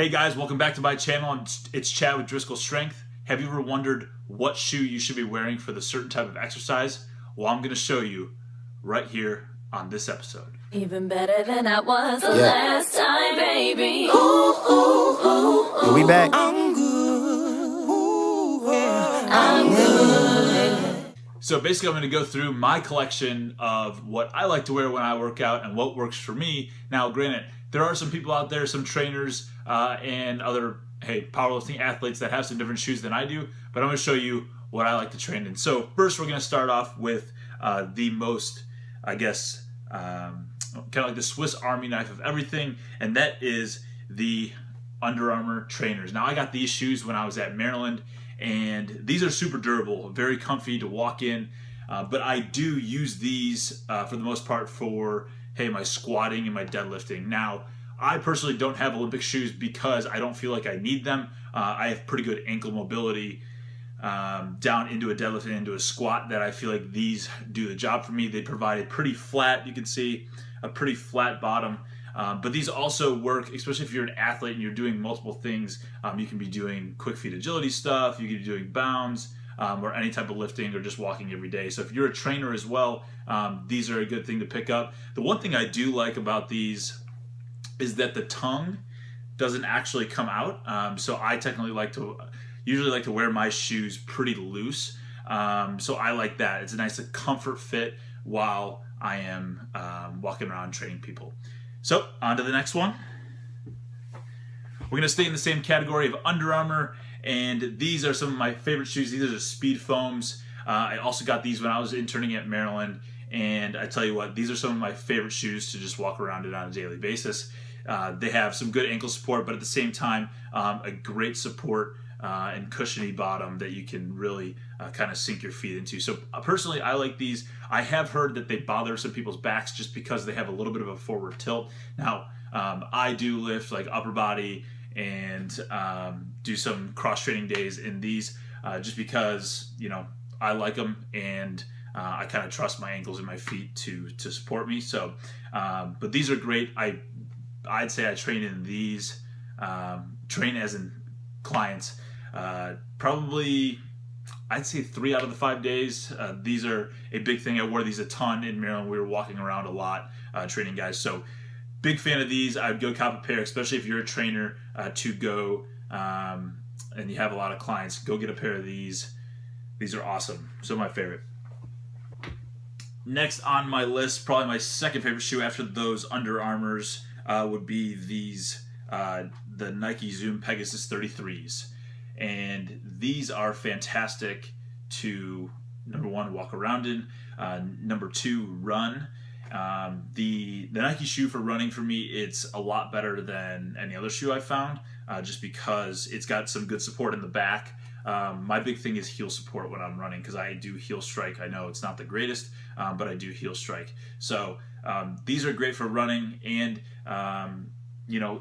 Hey guys, welcome back to my channel. It's Chad with Driscoll Strength. Have you ever wondered what shoe you should be wearing for the certain type of exercise? Well, I'm going to show you right here on this episode. Even better than I was the last time, baby. Ooh, ooh, ooh, We back. I'm good. Ooh, yeah. I'm good. So basically I'm going to go through my collection of what I like to wear when I work out and what works for me. Now, granted, there are some people out there, some trainers and other powerlifting athletes that have some different shoes than I do, but I'm going to show you what I like to train in. So first we're going to start off with the most, kind of like the Swiss Army knife of everything, and that is the Under Armour trainers. Now I got these shoes when I was at Maryland, and these are super durable, very comfy to walk in, but I do use these for the most part for my squatting and my deadlifting. Now I personally don't have Olympic shoes because I don't feel like I need them. I have pretty good ankle mobility down into a deadlift and into a squat that I feel like these do the job for me. They provide a pretty flat, you can see a pretty flat bottom, but these also work, especially if you're an athlete and you're doing multiple things. You can be doing quick feet agility stuff, you can be doing bounds, or any type of lifting, or just walking every day. So if you're a trainer as well, these are a good thing to pick up. The one thing I do like about these is that the tongue doesn't actually come out. So I technically usually like to wear my shoes pretty loose. So I like that. It's a nice comfort fit while I am walking around training people. So on to the next one. We're going to stay in the same category of Under Armour, and these are some of my favorite shoes. These are the Speed Foams. I also got these when I was interning at Maryland, and I tell you what, these are some of my favorite shoes to just walk around in on a daily basis. They have some good ankle support, but at the same time, a great support and cushiony bottom that you can really kind of sink your feet into. So personally, I like these. I have heard that they bother some people's backs just because they have a little bit of a forward tilt. Now, I do lift like upper body and do some cross training days in these just because, I like them, and I kind of trust my ankles and my feet to support me. So, but these are great. I'd say I train in these, train as in clients, probably I'd say 3 out of the 5 days. These are a big thing. I wore these a ton in Maryland. We were walking around a lot training guys. So big fan of these. I'd go cop a pair, especially if you're a trainer to go and you have a lot of clients. Go get a pair of these. These are awesome. So my favorite. Next on my list, probably my second favorite shoe after those Under Armours, would be these, the Nike Zoom Pegasus 33s. And these are fantastic to, number one, walk around in, number two, run. The Nike shoe for running, for me, it's a lot better than any other shoe I've found, just because it's got some good support in the back. My big thing is heel support when I'm running, because I do heel strike. I know it's not the greatest, but I do heel strike. So these are great for running, and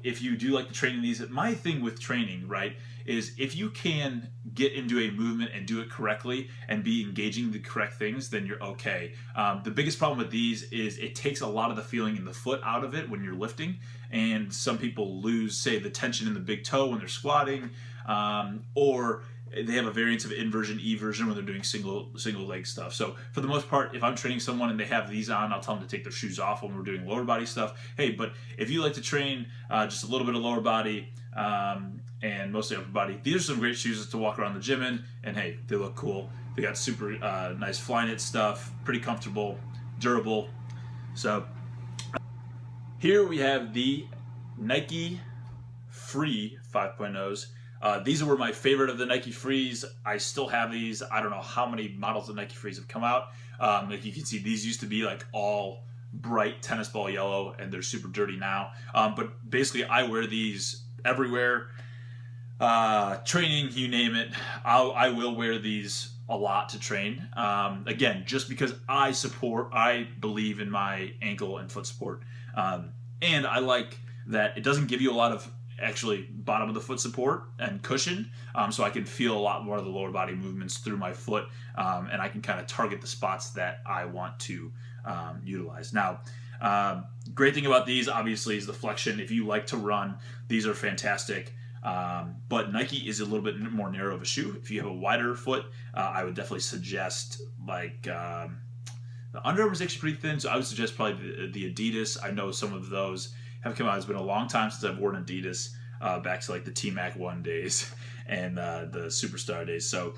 if you do like to train in these, my thing with training, right, is if you can get into a movement and do it correctly and be engaging the correct things, then you're okay. The biggest problem with these is it takes a lot of the feeling in the foot out of it when you're lifting, and some people lose, say, the tension in the big toe when they're squatting, or they have a variance of inversion, eversion when they're doing single leg stuff. So for the most part, if I'm training someone and they have these on, I'll tell them to take their shoes off when we're doing lower body stuff. Hey, but if you like to train just a little bit of lower body and mostly upper body, these are some great shoes to walk around the gym in. And hey, they look cool. They got super nice fly knit stuff, pretty comfortable, durable. So here we have the Nike Free 5.0s. These were my favorite of the Nike Frees. I still have these. I don't know how many models of Nike Frees have come out. Like you can see, these used to be like all bright tennis ball yellow, and they're super dirty now. But basically, I wear these everywhere. Training, you name it. I will wear these a lot to train. Again, just because I believe in my ankle and foot support. And I like that it doesn't give you a lot of actually bottom of the foot support and cushion, so I can feel a lot more of the lower body movements through my foot, and I can kind of target the spots that I want to utilize. Now, Great thing about these, obviously, is the flexion. If you like to run, these are fantastic. But Nike is a little bit more narrow of a shoe. If you have a wider foot, I would definitely suggest the Under Armour is actually pretty thin, so I would suggest probably the Adidas. I know some of those have come out. It's been a long time since I've worn Adidas, back to like the T-Mac 1 days and the Superstar days. So,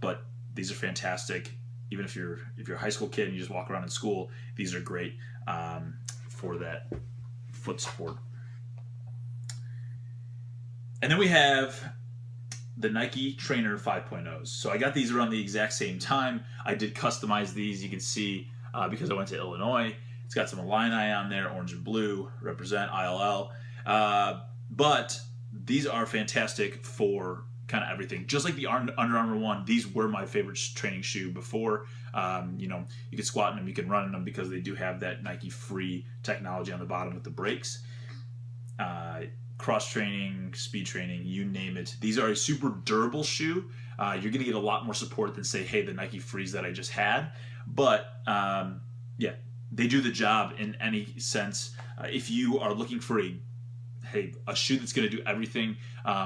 but these are fantastic. Even if you're a high school kid and you just walk around in school, these are great for that foot support. And then we have the Nike Trainer 5.0s. So I got these around the exact same time. I did customize these. You can see because I went to Illinois. It's got some Illini on there, orange and blue, represent ILL. But these are fantastic for kind of everything. Just like the Under Armour one, these were my favorite training shoe before. You can squat in them, you can run in them because they do have that Nike Free technology on the bottom with the brakes. Cross training, speed training, you name it. These are a super durable shoe. You're going to get a lot more support than, say, hey, the Nike Frees that I just had. But yeah, they do the job in any sense. If you are looking for a shoe that's going to do everything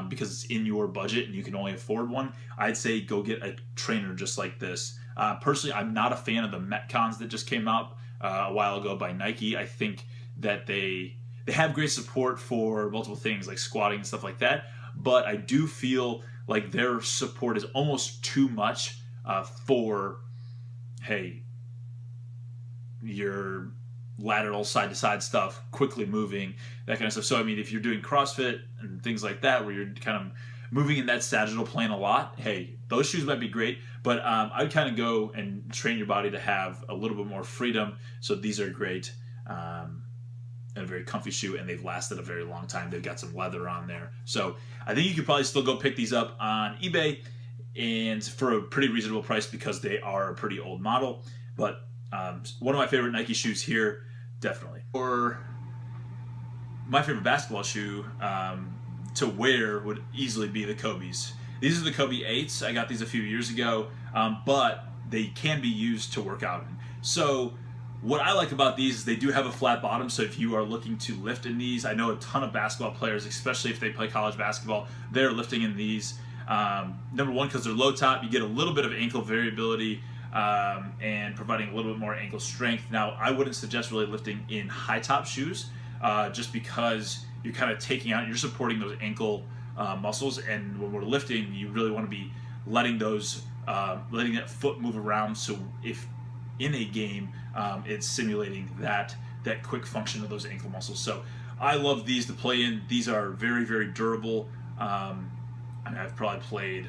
because it's in your budget and you can only afford one, I'd say go get a trainer just like this. Personally, I'm not a fan of the Metcons that just came out a while ago by Nike. I think that they have great support for multiple things like squatting and stuff like that, but I do feel like their support is almost too much for, hey, your lateral side-to-side stuff, quickly moving, that kind of stuff. So, I mean, if you're doing CrossFit and things like that, where you're kind of moving in that sagittal plane a lot, hey, those shoes might be great, but I'd kind of go and train your body to have a little bit more freedom. So these are great. And a very comfy shoe, and they've lasted a very long time. They've got some leather on there. So I think you could probably still go pick these up on eBay and for a pretty reasonable price because they are a pretty old model. But one of my favorite Nike shoes here, definitely. Or my favorite basketball shoe to wear would easily be the Kobe's. These are the Kobe 8s. I got these a few years ago, but they can be used to work out in. So what I like about these is they do have a flat bottom, so if you are looking to lift in these, I know a ton of basketball players, especially if they play college basketball, they're lifting in these. Number one, because they're low top, you get a little bit of ankle variability and providing a little bit more ankle strength. Now, I wouldn't suggest really lifting in high top shoes just because you're kind of you're supporting those ankle muscles, and when we're lifting, you really want to be letting that foot move around, so if in a game, it's simulating that quick function of those ankle muscles. So I love these to play in. These are very, very durable. I've probably played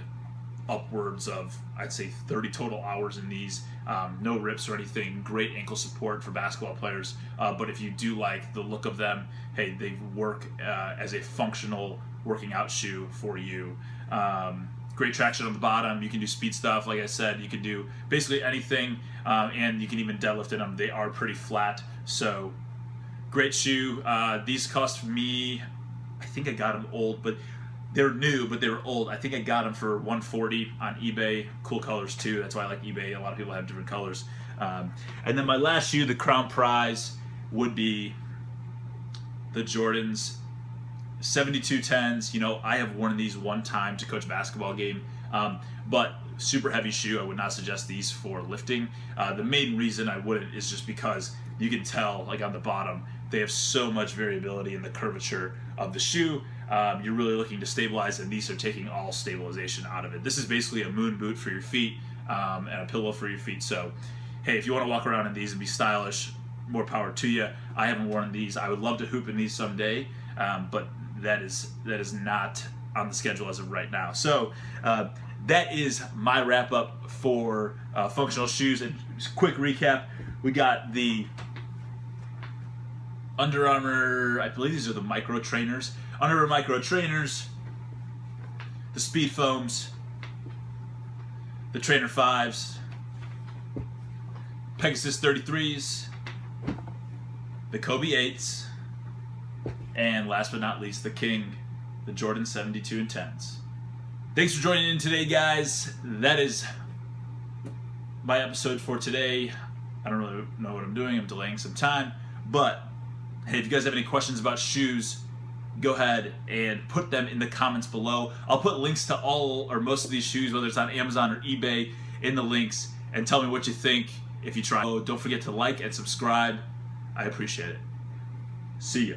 upwards of, I'd say, 30 total hours in these. No rips or anything. Great ankle support for basketball players. But if you do like the look of them, hey, they work as a functional working out shoe for you. Great traction on the bottom. You can do speed stuff, like I said. You can do basically anything, and you can even deadlift in them. They are pretty flat, so great shoe. These cost me, I think I got them old, but they're new, but they were old. I think I got them for $140 on eBay. Cool colors too. That's why I like eBay. A lot of people have different colors. And then my last shoe, the crown prize, would be the Jordans 7210s. I have worn these one time to coach a basketball game, but super heavy shoe. I would not suggest these for lifting. The main reason I wouldn't is just because you can tell, like on the bottom, they have so much variability in the curvature of the shoe. You're really looking to stabilize, and these are taking all stabilization out of it. This is basically a moon boot for your feet and a pillow for your feet. So, hey, if you want to walk around in these and be stylish, more power to you. I haven't worn these. I would love to hoop in these someday, but that is not on the schedule as of right now. So that is my wrap up for functional shoes. And just quick recap: we got the Under Armour, I believe these are the micro trainers. Under Armour micro trainers, the Speed Foams, the Trainer 5s, Pegasus 33s, the Kobe 8s, and last but not least, the King, the Jordan 72 and 10s. Thanks for joining in today, guys. That is my episode for today. I don't really know what I'm doing. I'm delaying some time. But hey, if you guys have any questions about shoes, go ahead and put them in the comments below. I'll put links to all or most of these shoes, whether it's on Amazon or eBay, in the links, and tell me what you think if you try. Oh, don't forget to like and subscribe. I appreciate it. See ya.